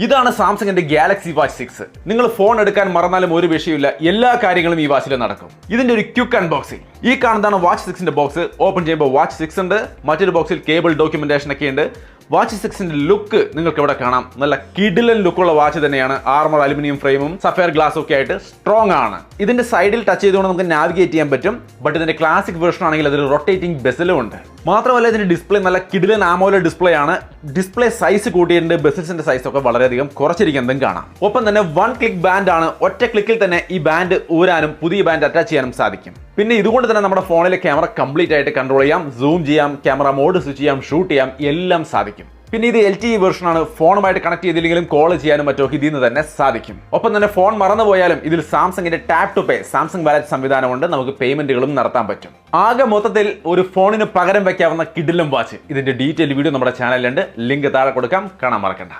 ഇതാണ് സാംസങ്ങിന്റെ Galaxy watch 6. നിങ്ങൾ ഫോൺ എടുക്കാൻ മറന്നാലും ഒരു വിഷയമില്ല, എല്ലാ കാര്യങ്ങളും ഈ വാച്ചിൽ നടക്കും. ഇതിന്റെ ഒരു ക്വിക്ക് അൺബോക്സിംഗ്. ഈ കാണുന്നതാണ് വാച്ച് 6ന്റെ ബോക്സ്. ഓപ്പൺ ചെയ്യുമ്പോൾ വാച്ച് 6 ഉണ്ട്, മറ്റൊരു ബോക്സിൽ കേബിൾ ഡോക്യുമെന്റേഷൻ ഒക്കെ ഉണ്ട്. വാച്ച് 6ന്റെ ലുക്ക് നിങ്ങൾക്ക് ഇവിടെ കാണാം. നല്ല കിഡിലൻ ലുക്കുള്ള വാച്ച് തന്നെയാണ്. ആർമർ അലുമിനിയം ഫ്രെയിമും സഫയർ ഗ്ലാസും ഒക്കെ ആയിട്ട് സ്ട്രോങ് ആണ്. ഇതിന്റെ സൈഡിൽ ടച്ച് ചെയ്തുകൊണ്ട് നമുക്ക് നാവിഗേറ്റ് ചെയ്യാൻ പറ്റും. ബട്ട് ഇതിന്റെ ക്ലാസിക് വെർഷൻ ആണെങ്കിൽ അതിൽ റൊട്ടേറ്റിംഗ് ബെസലും ഉണ്ട്. മാത്രമല്ല ഇതിന്റെ ഡിസ്പ്ലേ നല്ല കിഡിലൻ ആമോലെഡ് ഡിസ്പ്ലേ ആണ്. ഡിസ്പ്ലേ സൈസ് കൂട്ടിയിട്ടുണ്ട്, ബെസൽസിന്റെ സൈസ് ഒക്കെ വളരെയധികം കുറച്ചിരിക്കുന്നതും കാണാം. ഒപ്പം തന്നെ വൺ ക്ലിക്ക് ബാൻഡ് ആണ്. ഒറ്റ ക്ലിക്കിൽ തന്നെ ഈ ബാൻഡ് ഊരാനും പുതിയ ബാൻഡ് അറ്റാച്ച് ചെയ്യാനും സാധിക്കും. പിന്നെ ഇതുകൊണ്ട് തന്നെ നമ്മുടെ ഫോണിലെ ക്യാമറ കംപ്ലീറ്റ് ആയിട്ട് കൺട്രോൾ ചെയ്യാം, സൂം ചെയ്യാം, ക്യാമറ മോഡ് സ്വിച്ച് ചെയ്യാം, ഷൂട്ട് ചെയ്യാം, എല്ലാം സാധിക്കും. പിന്നെ ഇത് LTE വെർഷൻ ആണ്. ഫോണുമായിട്ട് കണക്ട് ചെയ്തില്ലെങ്കിലും കോൾ ചെയ്യാനും മറ്റോ ഇതിൽ നിന്ന് തന്നെ സാധിക്കും. ഒപ്പം തന്നെ ഫോൺ മറന്നുപോയാലും ഇതിൽ സാംസങ്ങിന്റെ tap to pay, Samsung wallet സംവിധാനമുണ്ട്. നമുക്ക് പേയ്മെന്റുകളും നടത്താൻ പറ്റും. ആകെ മൊത്തത്തിൽ ഒരു ഫോണിന് പകരം വെക്കാവുന്ന കിഡിലും വാച്ച്. ഇതിന്റെ ഡീറ്റെയിൽ വീഡിയോ നമ്മുടെ ചാനലിലുണ്ട്. ലിങ്ക് താഴെ കൊടുക്കാം, കാണാൻ മറക്കണ്ട.